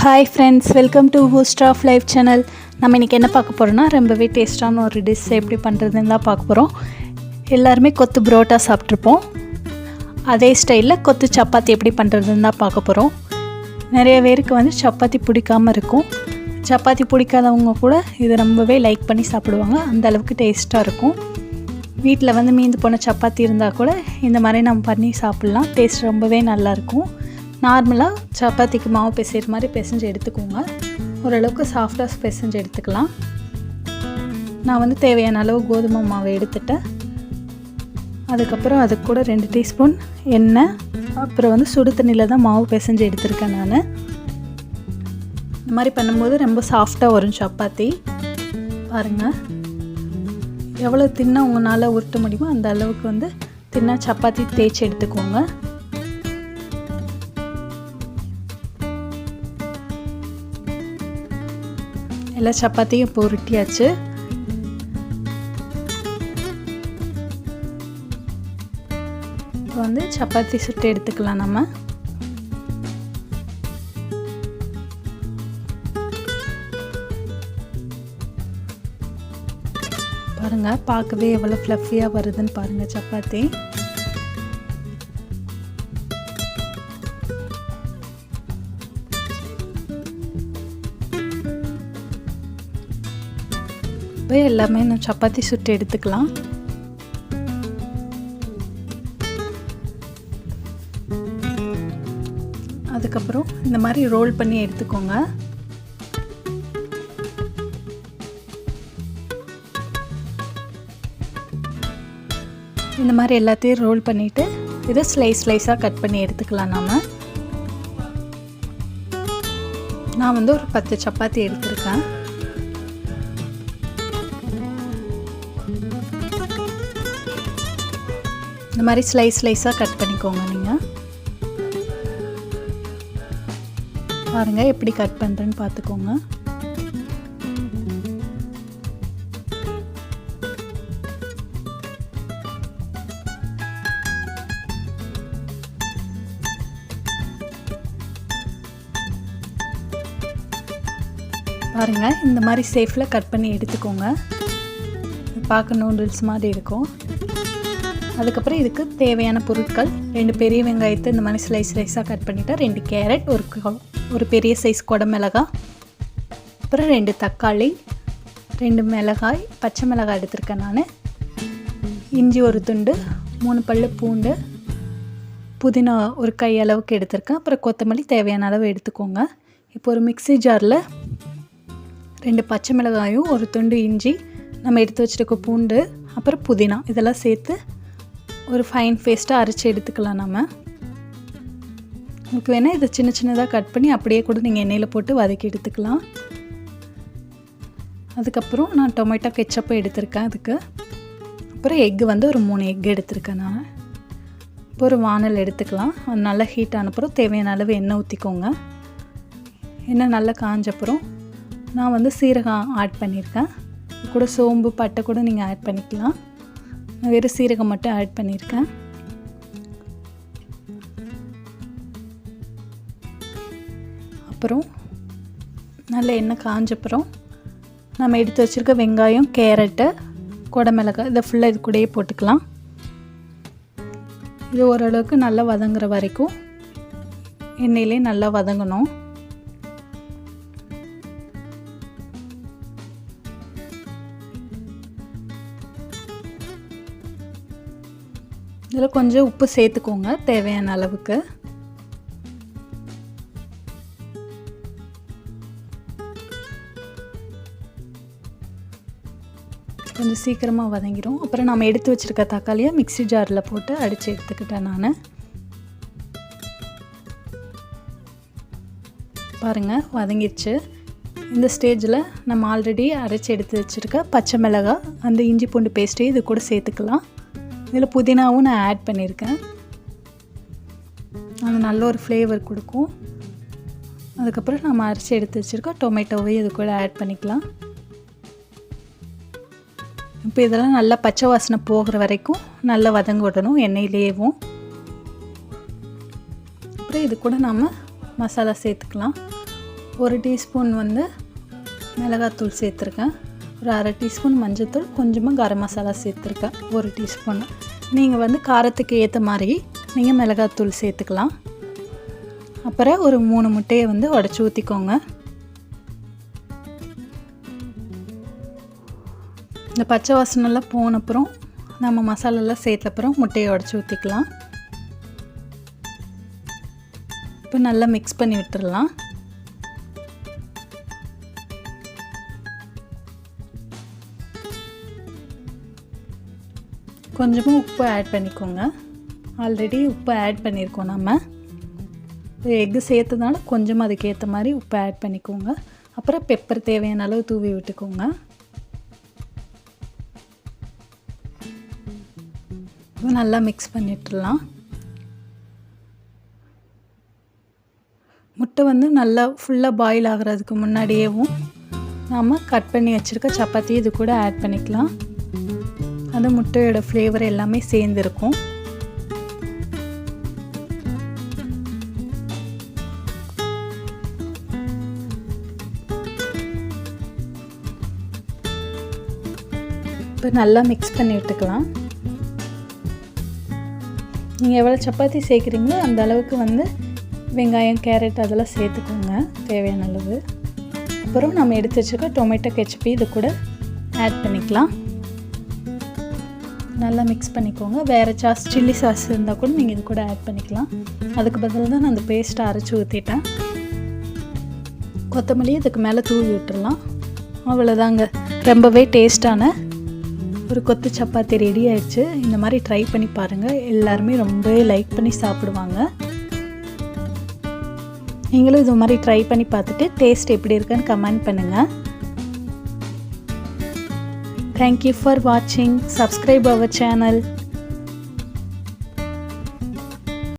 Hi friends, welcome to Host of Life channel. நம்ம இன்றைக்கி என்ன பார்க்க போகிறோன்னா, ரொம்பவே டேஸ்ட்டான ஒரு டிஷ் எப்படி பண்ணுறதுன்னு தான் பார்க்க போகிறோம். எல்லாருமே கொத்து புரோட்டா சாப்பிட்ருப்போம். அதே ஸ்டைலில் கொத்து சப்பாத்தி எப்படி பண்ணுறதுன்னு தான் பார்க்க போகிறோம். நிறைய பேருக்கு வந்து சப்பாத்தி பிடிக்காமல் இருக்கும். சப்பாத்தி பிடிக்காதவங்க கூட இதை ரொம்பவே லைக் பண்ணி சாப்பிடுவாங்க. அந்த அளவுக்கு டேஸ்ட்டாக இருக்கும். வீட்டில் வந்து மீந்து போன சப்பாத்தி இருந்தால் கூட இந்த மாதிரி நம்ம பண்ணி சாப்பிட்லாம். டேஸ்ட் ரொம்பவே நல்லாயிருக்கும். நார்மலாக சப்பாத்திக்கு மாவு பிசைகிற மாதிரி பிசைஞ்சு எடுத்துக்கோங்க. ஓரளவுக்கு சாஃப்டாக பிசைஞ்சு எடுத்துக்கலாம். நான் வந்து தேவையான அளவு கோதுமை மாவு எடுத்துட்டேன். அதுக்கப்புறம் அதுக்கு கூட 2 டீஸ்பூன் எண்ணெய், அப்புறம் வந்து சுடு தண்ணியில் தான் மாவு பிசைஞ்சு எடுத்துருக்கேன். நான் இந்த மாதிரி பண்ணும்போது ரொம்ப சாஃப்டாக வரும் சப்பாத்தி. பாருங்கள், எவ்வளோ தின்னா உங்களால் உருட்ட முடியுமோ அந்த அளவுக்கு வந்து தின்னா சப்பாத்தி தேய்ச்சி எடுத்துக்கோங்க. எல்லா சப்பாத்தியும் இப்போ உருட்டியாச்சு. இப்போ வந்து சப்பாத்தி சுட்டு எடுத்துக்கலாம். நம்ம பாருங்கள், பார்க்கவே எவ்வளோ ஃப்ளஃபியாக வருதுன்னு பாருங்கள் சப்பாத்தி. எல்லாமே நம்ம சப்பாத்தி சுட்டு எடுத்துக்கலாம். அதுக்கப்புறம் இந்த மாதிரி ரோல் பண்ணி எடுத்துக்கோங்க. இந்த மாதிரி எல்லாத்தையும் ரோல் பண்ணிவிட்டு இதை ஸ்லைஸாக கட் பண்ணி எடுத்துக்கலாம். நான் வந்து ஒரு 10 சப்பாத்தி எடுத்திருக்கேன். இந்த மாதிரி ஸ்லைஸாக கட் பண்ணிக்கோங்க. நீங்கள் பாருங்கள் எப்படி கட் பண்ணுறேன்னு பார்த்துக்கோங்க. பாருங்கள், இந்த மாதிரி சேஃபில் கட் பண்ணி எடுத்துக்கோங்க. பார்க்க நூடுல்ஸ் மாதிரி இருக்கும். அதுக்கப்புறம் இதுக்கு தேவையான பொருட்கள்: 2 பெரிய வெங்காயத்தை இந்த மாதிரி ஸ்லைஸாக கட் பண்ணிவிட்டு, 2 கேரட், ஒரு பெரிய சைஸ் குடமிளகாய், அப்புறம் 2 தக்காளி, 2 மிளகாய், பச்சை மிளகாய் எடுத்திருக்கேன் நான், இஞ்சி ஒரு துண்டு, 3 பல்லு பூண்டு, புதினா ஒரு கை அளவுக்கு எடுத்திருக்கேன், அப்புறம் கொத்தமல்லி தேவையான அளவு எடுத்துக்கோங்க. இப்போ ஒரு மிக்ஸி ஜாரில் 2 பச்சை மிளகாயும், ஒரு துண்டு இஞ்சி, நம்ம எடுத்து வச்சுருக்க பூண்டு, அப்புறம் புதினா இதெல்லாம் சேர்த்து ஒரு ஃபைன் பேஸ்ட்டாக அரைச்சி எடுத்துக்கலாம். உங்களுக்கு வேணால் இதை சின்னதாக கட் பண்ணி அப்படியே கூட நீங்கள் எண்ணெயில் போட்டு வதக்கி எடுத்துக்கலாம். அதுக்கப்புறம் நான் டொமேட்டோ கெச்சப்பை எடுத்திருக்கேன். அதுக்கு அப்புறம் எக்கு வந்து ஒரு 3 எக்கு எடுத்திருக்கேன். நான் இப்போ ஒரு வானல் எடுத்துக்கலாம். அது நல்லா ஹீட் ஆனப்புறம் தேவையான அளவு எண்ணெய் ஊற்றிக்கோங்க. எண்ணெய் நல்லா காஞ்சப்புறம் நான் வந்து சீரகம் ஆட் பண்ணியிருக்கேன். கூட சோம்பு, பட்டை கூட நீங்கள் ஆட் பண்ணிக்கலாம். நான் வெறும் சீரகம் மட்டும் ஆட் பண்ணியிருக்கேன். அப்புறம் நல்ல எண்ணெய் காஞ்சப்புறம் நம்ம எடுத்து வச்சுருக்க வெங்காயம், கேரட்டு, குடமிளகாய் இதை ஃபுல்லாக இது கூடயே போட்டுக்கலாம். இது ஓரளவுக்கு நல்லா வதங்குற வரைக்கும் எண்ணெயிலே நல்லா வதங்கணும். இதில் கொஞ்சம் உப்பு சேர்த்துக்கோங்க தேவையான அளவுக்கு. கொஞ்சம் சீக்கிரமாக வதங்கிடும். அப்புறம் நம்ம எடுத்து வச்சுருக்க தக்காளியை மிக்ஸி ஜாரில் போட்டு அடித்து எடுத்துக்கிட்டேன் நான். பாருங்கள், வதங்கிடுச்சு. இந்த ஸ்டேஜில் நம்ம ஆல்ரெடி அரைச்சி எடுத்து வச்சுருக்க பச்சை மிளகாய், அந்த இஞ்சி பூண்டு பேஸ்ட்டையும் இது கூட சேர்த்துக்கலாம். இதில் புதினாவும் நான் ஆட் பண்ணியிருக்கேன். அது நல்ல ஒரு ஃப்ளேவர் கொடுக்கும். அதுக்கப்புறம் நம்ம அரைச்சி எடுத்து வச்சுருக்க டொமேட்டோவையும் இது கூட ஆட் பண்ணிக்கலாம். இப்போ இதெல்லாம் நல்லா பச்சை வாசனை போகிற வரைக்கும் நல்லா வதங்க விடணும் எண்ணெயிலேயும். அப்புறம் இது கூட நம்ம மசாலா சேர்த்துக்கலாம். 1 டீஸ்பூன் வந்து மிளகாத்தூள் சேர்த்துருக்கேன். ஒரு அரை டீஸ்பூன் மஞ்சள்தூள், கொஞ்சமாக கரம் மசாலா சேர்த்துருக்கேன் 1 டீஸ்பூன். நீங்கள் வந்து காரத்துக்கு ஏற்ற மாதிரி நீங்கள் மிளகாத்தூள் சேர்த்துக்கலாம். அப்புறம் ஒரு 3 முட்டையை வந்து உடச்சி ஊற்றிக்கோங்க. இந்த பச்சை வாசனைலாம் போனப்புறம் நம்ம மசாலாலாம் சேர்த்தப்புறம் முட்டையை உடச்சி ஊற்றிக்கலாம். இப்போ நல்லா மிக்ஸ் பண்ணி விட்டுடலாம். கொஞ்சமாக உப்பு ஆட் பண்ணிக்கோங்க. ஆல்ரெடி உப்பு ஆட் பண்ணியிருக்கோம். நம்ம எக்கு சேர்த்ததுனால கொஞ்சமாக அதுக்கேற்ற மாதிரி உப்பு ஆட் பண்ணிக்கோங்க. அப்புறம் பெப்பர் தேவையான அளவு தூவி விட்டுக்கோங்க. நல்லா மிக்ஸ் பண்ணிட்டுலாம். முட்டை வந்து நல்லா ஃபுல்லாக பாயில் ஆகிறதுக்கு முன்னாடியேவும் நாம் கட் பண்ணி வச்சுருக்க சப்பாத்தி இது கூட ஆட் பண்ணிக்கலாம். அந்த முட்டையோட ஃப்ளேவர் எல்லாமே சேர்ந்துருக்கும். இப்போ நல்லா மிக்ஸ் பண்ணி விட்டுக்கலாம். நீங்கள் எவ்வளோ சப்பாத்தி சேர்க்குறீங்களோ அந்த அளவுக்கு வந்து வெங்காயம், கேரட் அதெல்லாம் சேர்த்துக்கோங்க தேவையான அளவு. அப்புறம் நம்ம எடுத்து வச்சுருக்க டொமேட்டோ கெச்சப் இது கூட ஆட் பண்ணிக்கலாம். நல்லா மிக்ஸ் பண்ணிக்கோங்க. வேறு சில்லி சாஸ் இருந்தால் கூட நீங்கள் இது கூட ஆட் பண்ணிக்கலாம். அதுக்கு பதில் தான் நான் அந்த பேஸ்ட்டை அரைச்சி ஊற்றிட்டேன். கொத்தமல்லி இதுக்கு மேலே தூவி விட்டுடலாம். அவ்வளோதாங்க, ரொம்பவே டேஸ்ட்டான ஒரு கொத்து சப்பாத்தி ரெடி ஆயிடுச்சு. இந்த மாதிரி ட்ரை பண்ணி பாருங்கள். எல்லாருமே ரொம்பவே லைக் பண்ணி சாப்பிடுவாங்க. நீங்களும் இது மாதிரி ட்ரை பண்ணி பார்த்துட்டு டேஸ்ட் எப்படி இருக்குன்னு கமெண்ட் பண்ணுங்கள். Thank you for watching. Subscribe our channel.